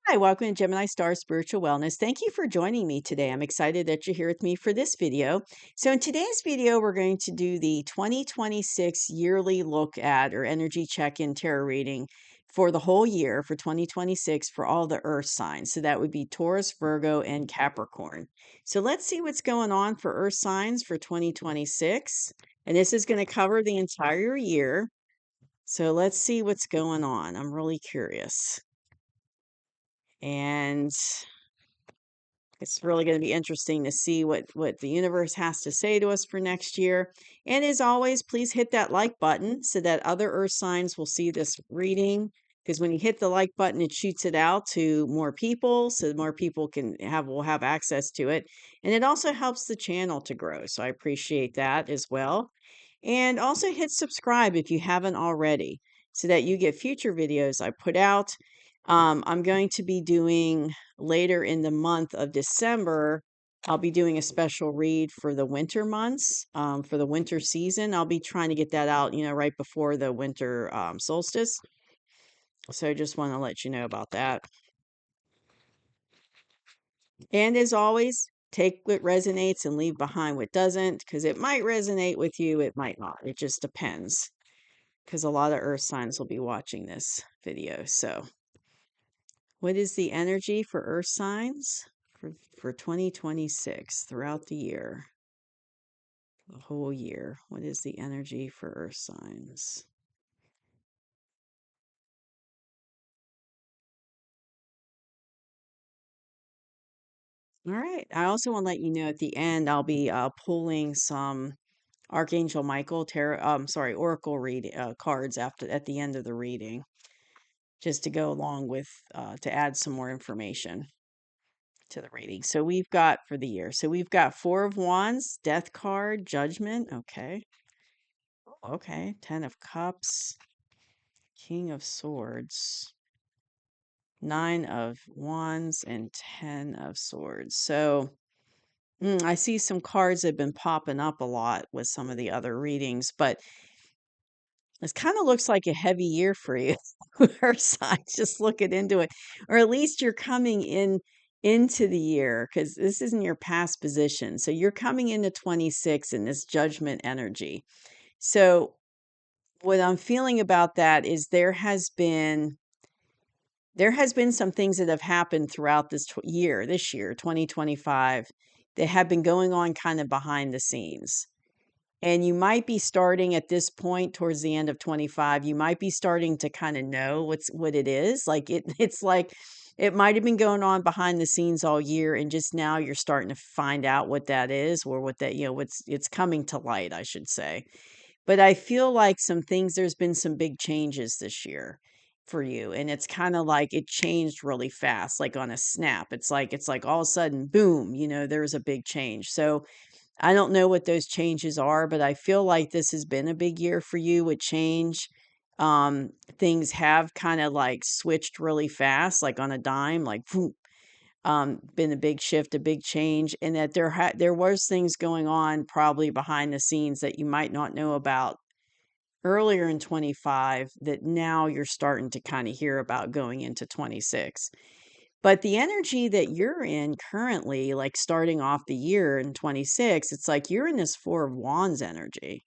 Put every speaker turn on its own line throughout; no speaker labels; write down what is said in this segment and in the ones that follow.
Hi, welcome to Gemini Star Spiritual Wellness. Thank you for joining me today. I'm excited that you're here with me for this video. So, in today's video, we're going to do the 2026 yearly look at or energy check in tarot reading for the whole year for 2026 for all the earth signs. So, that would be Taurus, Virgo, and Capricorn. So, let's see what's going on for earth signs for 2026. And this is going to cover the entire year. So, let's see what's going on. I'm really curious. And it's really going to be interesting to see what the universe has to say to us for next year. And as always, please hit that like button so that other earth signs will see this reading. Because when you hit the like button, it shoots it out to more people, so more people will have access to it. And it also helps the channel to grow. So I appreciate that as well. And also hit subscribe if you haven't already, so that you get future videos I put out. I'm going to be doing later in the month of December. I'll be doing a special read for the winter months, for the winter season. I'll be trying to get that out, right before the winter solstice. So I just want to let you know about that. And as always, take what resonates and leave behind what doesn't, because it might resonate with you, it might not. It just depends, because a lot of earth signs will be watching this video. So what is the energy for earth signs for 2026 throughout the year? The whole year. What is the energy for earth signs? All right. I also want to let you know at the end, I'll be pulling some Archangel Michael Oracle read cards at the end of the reading, just to go along with to add some more information to the reading. So we've got for the year. So we've got Four of Wands, Death card, Judgment. Okay. Okay. 10 of Cups, King of Swords, 9 of Wands, and 10 of Swords. So I see some cards that have been popping up a lot with some of the other readings, but this kind of looks like a heavy year for you, Earth signs, just looking into it. Or at least you're coming into the year, because this isn't your past position. So you're coming into 26 in this judgment energy. So what I'm feeling about that is there has been some things that have happened throughout this year, 2025, that have been going on kind of behind the scenes. And you might be starting at this point towards the end of 25, you might be starting to kind of know what it is. Like it's like it might have been going on behind the scenes all year, and just now you're starting to find out what that is, or what that, it's coming to light, I should say. But I feel like there's been some big changes this year for you. And it's kind of like it changed really fast, like on a snap. It's like all of a sudden, boom, there's a big change. So I don't know what those changes are, but I feel like this has been a big year for you with change. Things have kind of like switched really fast, like on a dime, like whoop, been a big shift, a big change, and that there was things going on probably behind the scenes that you might not know about earlier in 25 that now you're starting to kind of hear about going into 26. But the energy that you're in currently, like starting off the year in 26, it's like you're in this Four of Wands energy.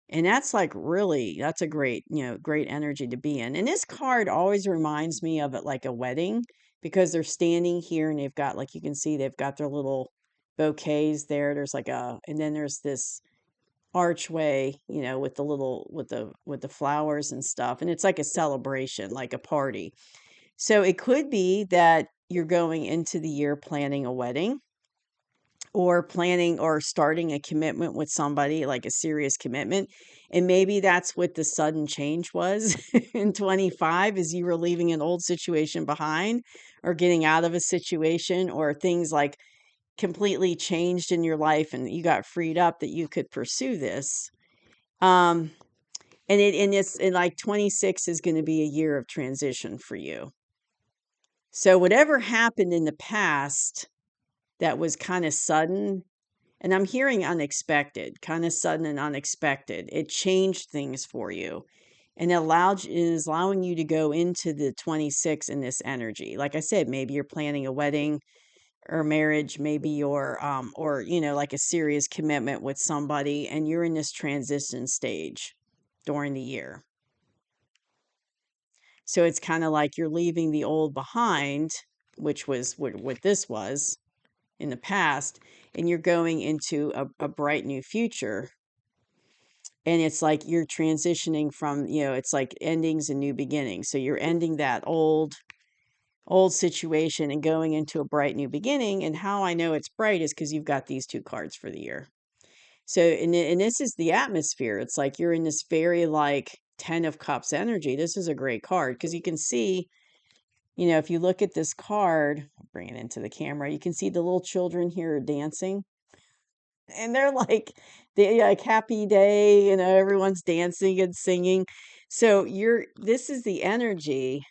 And that's like that's a great energy to be in. And this card always reminds me of it like a wedding, because they're standing here and they've got, like, you can see they've got their little bouquets there. And then there's this archway, with the little, with the flowers and stuff. And it's like a celebration, like a party. So it could be that you're going into the year planning a wedding, or planning or starting a commitment with somebody, like a serious commitment. And maybe that's what the sudden change was in 25, is you were leaving an old situation behind, or getting out of a situation, or things like completely changed in your life and you got freed up that you could pursue this. Um and like 26 is going to be a year of transition for you. So whatever happened in the past that was kind of sudden, and I'm hearing unexpected, kind of sudden and unexpected, it changed things for you. and it is allowing you to go into the 26 in this energy. Like I said, maybe you're planning a wedding or marriage, maybe you're or like a serious commitment with somebody, and you're in this transition stage during the year. So it's kind of like you're leaving the old behind, which was what this was in the past, and you're going into a bright new future. And it's like you're transitioning from, it's like endings and new beginnings. So you're ending that old situation and going into a bright new beginning. And how I know it's bright is because you've got these two cards for the year. So, and this is the atmosphere. It's like you're in this very like 10 of Cups energy. This is a great card because you can see, if you look at this card, I'll bring it into the camera, you can see the little children here dancing. And they're like, they like happy day, everyone's dancing and singing. So this is the energy.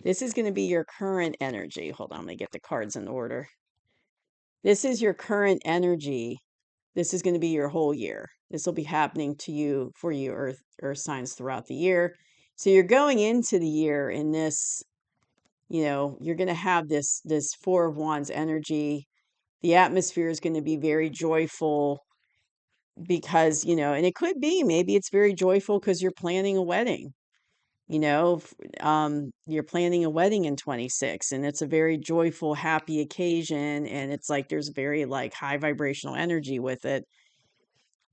This is going to be your current energy. Hold on, let me get the cards in order. This is your current energy. This is going to be your whole year. This will be happening to you for you earth signs throughout the year. So you're going into the year in this, you're going to have this Four of Wands energy. The atmosphere is going to be very joyful because, and it could be, maybe it's very joyful because you're planning a wedding. You're planning a wedding in 26, and it's a very joyful, happy occasion, and it's like there's very like high vibrational energy with it.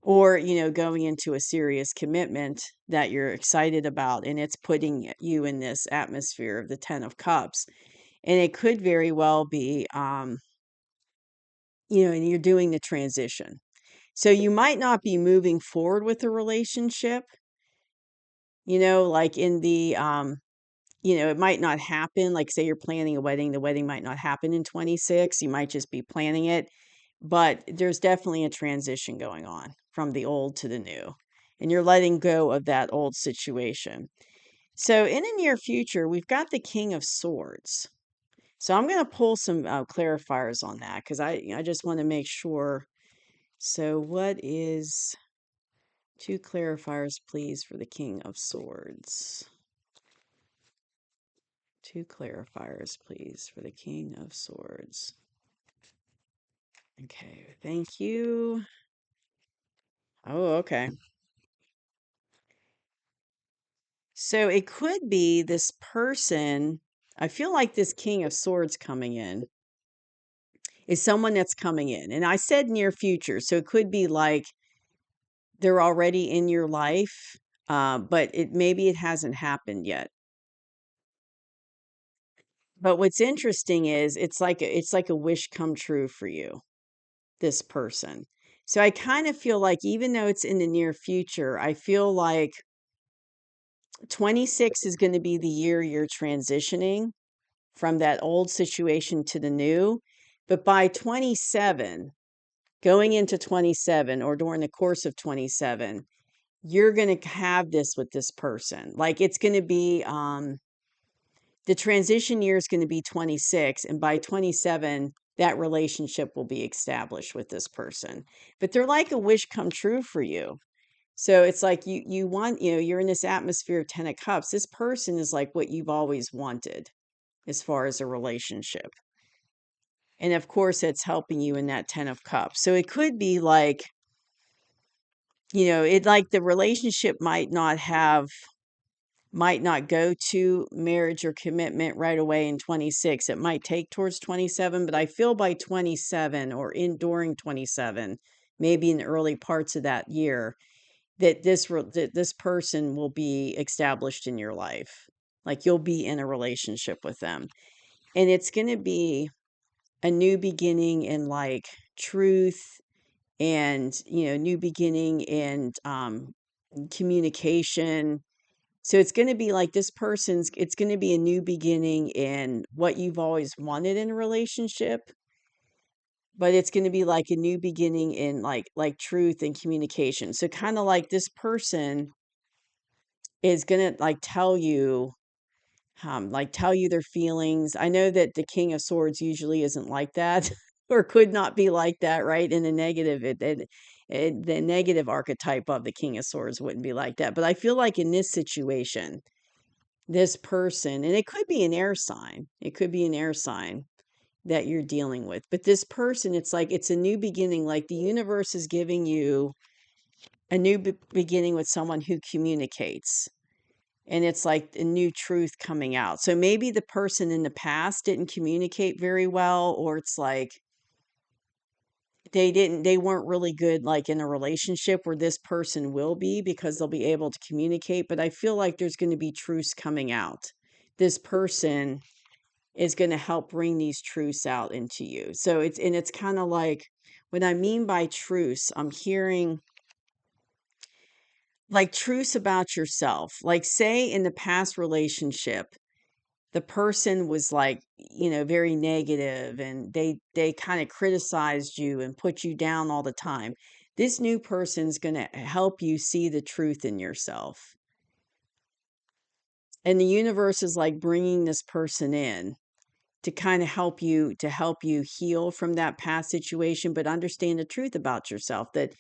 Or, going into a serious commitment that you're excited about, and it's putting you in this atmosphere of the 10 of Cups. And it could very well be, and you're doing the transition. So you might not be moving forward with a relationship, like in the, it might not happen. Like, say you're planning a wedding, the wedding might not happen in 26. You might just be planning it. But there's definitely a transition going on from the old to the new. And you're letting go of that old situation. So in the near future, we've got the King of Swords. So I'm going to pull some clarifiers on that because I just want to make sure. So what is two clarifiers, please, for the King of Swords? Two clarifiers, please, for the King of Swords. Okay, thank you. Oh, okay. So it could be this person. I feel like this King of Swords coming in is someone that's coming in. And I said near future. So it could be like they're already in your life, but maybe it hasn't happened yet. But what's interesting is it's like a wish come true for you, this person. So I kind of feel like even though it's in the near future, I feel like 26 is going to be the year you're transitioning from that old situation to the new. But by 27, going into 27 or during the course of 27, you're going to have this with this person. Like it's going to be, the transition year is going to be 26. And by 27, that relationship will be established with this person. But they're like a wish come true for you. So it's like you want, you're in this atmosphere of 10 of Cups. This person is like what you've always wanted as far as a relationship. And of course, it's helping you in that 10 of Cups. So it could be like, it like the relationship might not go to marriage or commitment right away in 26. It might take towards 27, but I feel by 27 or during 27, maybe in the early parts of that year, that this person will be established in your life. Like you'll be in a relationship with them. And it's going to be a new beginning in like truth and, new beginning and communication. So it's going to be like it's going to be a new beginning in what you've always wanted in a relationship, but it's going to be like a new beginning in like truth and communication. So kind of like this person is going to like tell you their feelings. I know that the King of Swords usually isn't like that or could not be like that, right? In a negative, The negative archetype of the King of Swords wouldn't be like that. But I feel like in this situation, this person, and it could be an air sign, it could be an air sign that you're dealing with. But this person, it's like it's a new beginning. Like the universe is giving you a new beginning with someone who communicates. And it's like a new truth coming out. So maybe the person in the past didn't communicate very well, or it's like they weren't really good like in a relationship, where this person will be, because they'll be able to communicate. But I feel like there's going to be truths coming out. This person is going to help bring these truths out into you. So it's kind of like, what I mean by truths, I'm hearing like truths about yourself. Like, say in the past relationship, the person was like, very negative, and they kind of criticized you and put you down all the time. This new person's going to help you see the truth in yourself. And the universe is like bringing this person in to kind of help you heal from that past situation, but understand the truth about yourself, that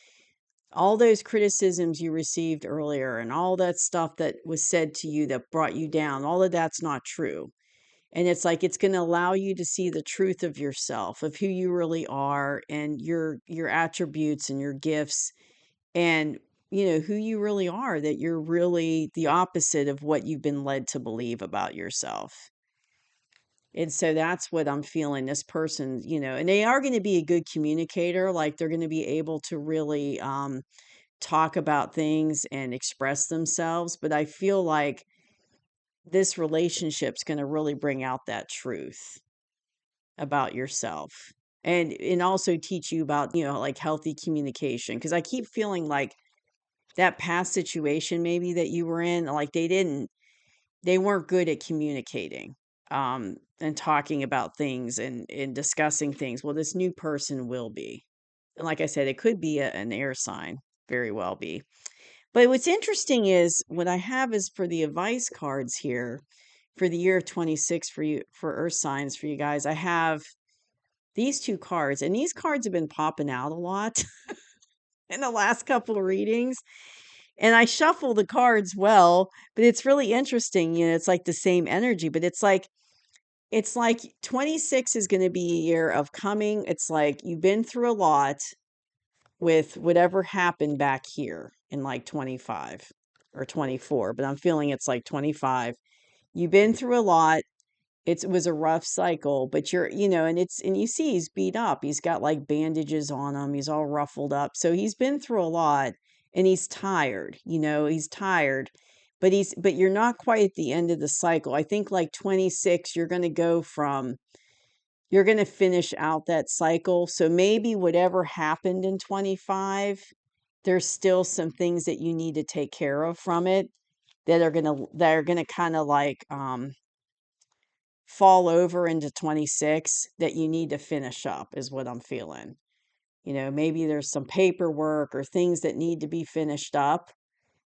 all those criticisms you received earlier and all that stuff that was said to you that brought you down, all of that's not true. And it's like it's going to allow you to see the truth of yourself, of who you really are, and your attributes and your gifts, and who you really are, that you're really the opposite of what you've been led to believe about yourself. And so that's what I'm feeling. This person, and they are going to be a good communicator. Like they're going to be able to really talk about things and express themselves. But I feel like this relationship's going to really bring out that truth about yourself, and also teach you about, like healthy communication. Because I keep feeling like that past situation maybe that you were in, like they weren't good at communicating, and talking about things, and discussing things. Well, this new person will be. And like I said, it could be an air sign, very well be. But what's interesting is what I have is for the advice cards here for the year of 26 for you, for earth signs, for you guys. I have these two cards, and these cards have been popping out a lot in the last couple of readings. And I shuffle the cards well, but it's really interesting. It's like the same energy, but it's like 26 is going to be a year of coming. It's like you've been through a lot with whatever happened back here in like 25 or 24, but I'm feeling it's like 25. You've been through a lot. It was a rough cycle, but and you see he's beat up. He's got like bandages on him. He's all ruffled up. So he's been through a lot, and he's tired. He's tired, but you're not quite at the end of the cycle. I think like 26, you're going to finish out that cycle. So maybe whatever happened in 25, there's still some things that you need to take care of from it, that are going to kind of like fall over into 26, that you need to finish up, is what I'm feeling. Maybe there's some paperwork or things that need to be finished up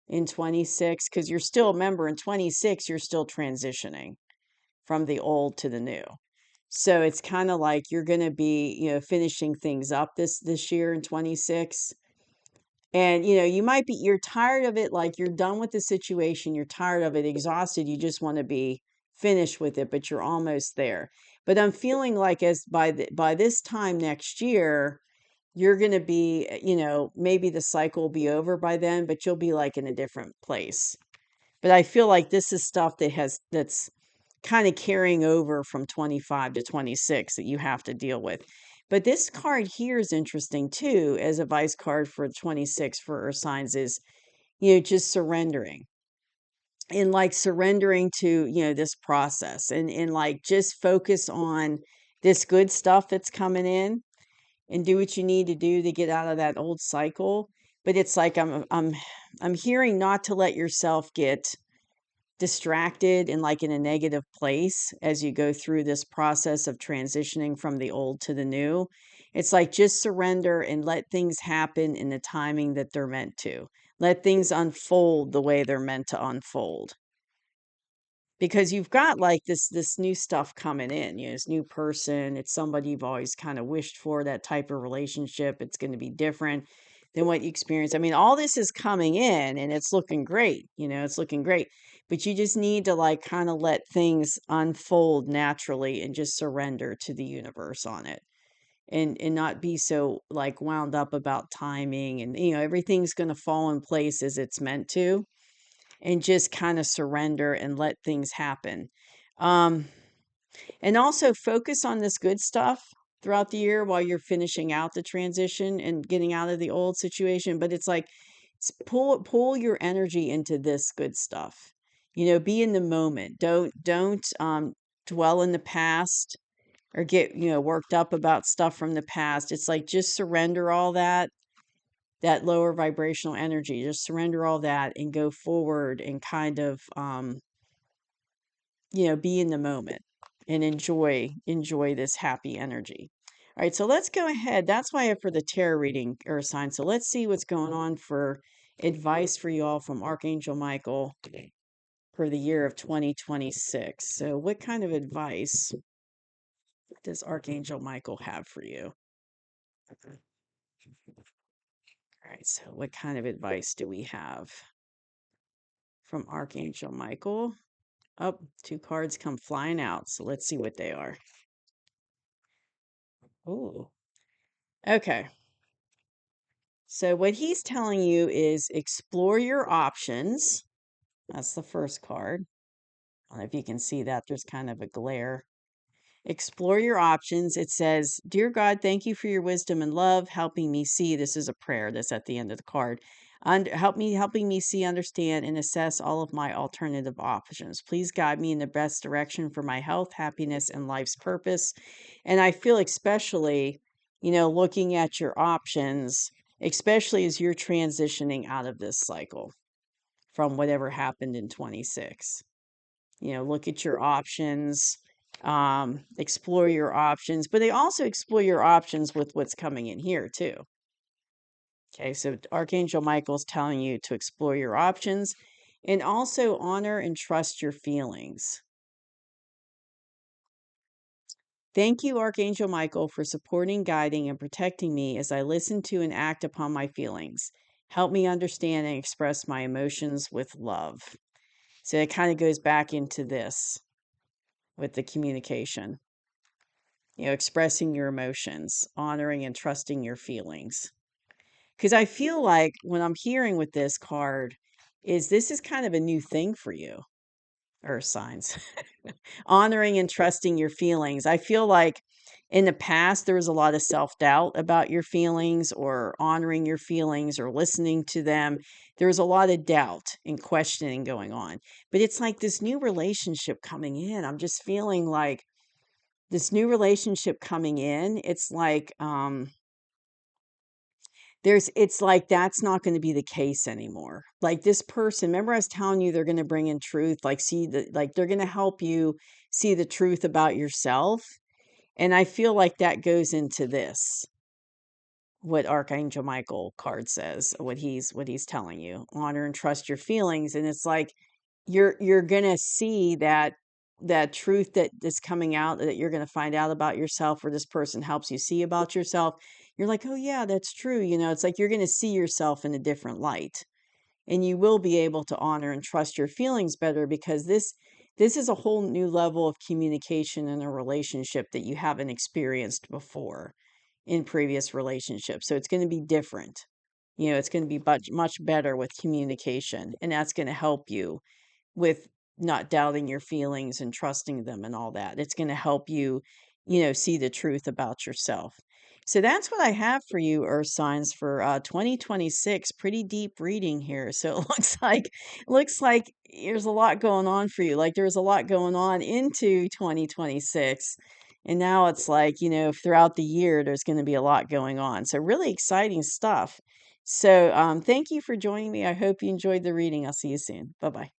in 26, because you're still, remember, in 26, you're still transitioning from the old to the new. So it's kind of like you're going to be, finishing things up this year in 26. And, you're tired of it, like you're done with the situation, you're tired of it, exhausted, you just want to be finished with it, but you're almost there. But I'm feeling like as by this time next year, you're going to be, maybe the cycle will be over by then, but you'll be like in a different place. But I feel like this is stuff that's kind of carrying over from 25 to 26 that you have to deal with. But this card here is interesting too, as a vice card for 26 for earth signs, is, just surrendering, and like surrendering to, this process, and like just focus on this good stuff that's coming in, and do what you need to do to get out of that old cycle. But it's like I'm hearing not to let yourself get distracted and like in a negative place as you go through this process of transitioning from the old to the new. It's like just surrender and let things happen in the timing that they're meant to. Let things unfold the way they're meant to unfold. Because you've got like this new stuff coming in, this new person. It's somebody you've always kind of wished for, that type of relationship. It's going to be different. than what you experience. I mean, all this is coming in and it's looking great, it's looking great. But you just need to like kind of let things unfold naturally and just surrender to the universe on it. And not be so like wound up about timing and everything's going to fall in place as it's meant to, and just kind of surrender and let things happen. Um and also focus on this good stuff throughout the year while you're finishing out the transition and getting out of the old situation. But it's like pull your energy into this good stuff. Be in the moment. Don't dwell in the past or get, worked up about stuff from the past. It's like just surrender all that lower vibrational energy. Just surrender all that and go forward and kind of be in the moment and enjoy this happy energy. All right, so let's go ahead. That's why I have for the tarot reading, Earth sign. So let's see what's going on for advice for you all from Archangel Michael for the year of 2026. So what kind of advice does Archangel Michael have for you? All right, so what kind of advice do we have from Archangel Michael? Oh, two cards come flying out. So let's see what they are. Oh, okay. So what he's telling you is explore your options. That's the first card. I don't know if you can see that. There's kind of a glare. Explore your options. It says, Dear God, thank you for your wisdom and love, helping me see. This is a prayer that's at the end of the card. Helping me see, understand, and assess all of my alternative options. Please guide me in the best direction for my health, happiness, and life's purpose. And I feel especially, looking at your options, especially as you're transitioning out of this cycle from whatever happened in 26. Look at your options, explore your options, but they also explore your options with what's coming in here too. Okay, so Archangel Michael's telling you to explore your options and also honor and trust your feelings. Thank you, Archangel Michael, for supporting, guiding, and protecting me as I listen to and act upon my feelings. Help me understand and express my emotions with love. So it kind of goes back into this with the communication, expressing your emotions, honoring and trusting your feelings. Because I feel like what I'm hearing with this card is this is kind of a new thing for you, Earth signs. Honoring and trusting your feelings. I feel like in the past, there was a lot of self doubt about your feelings or honoring your feelings or listening to them. There was a lot of doubt and questioning going on. But it's like this new relationship coming in. I'm just feeling like this new relationship coming in. It's like, it's like that's not going to be the case anymore. Like this person, remember I was telling you they're going to bring in truth, like they're going to help you see the truth about yourself. And I feel like that goes into this, what Archangel Michael card says, what he's telling you. Honor and trust your feelings. And it's like you're gonna see that truth that is coming out, that you're gonna find out about yourself, or this person helps you see about yourself. You're like, oh yeah, that's true. It's like you're gonna see yourself in a different light. And you will be able to honor and trust your feelings better, because this is a whole new level of communication in a relationship that you haven't experienced before in previous relationships. So it's going to be different. It's going to be much better with communication, and that's going to help you with not doubting your feelings and trusting them and all that. It's going to help you, see the truth about yourself. So that's what I have for you, Earth signs, for 2026. Pretty deep reading here. So it looks like there's a lot going on for you. Like there's a lot going on into 2026. And now it's like, throughout the year, there's going to be a lot going on. So really exciting stuff. So thank you for joining me. I hope you enjoyed the reading. I'll see you soon. Bye-bye.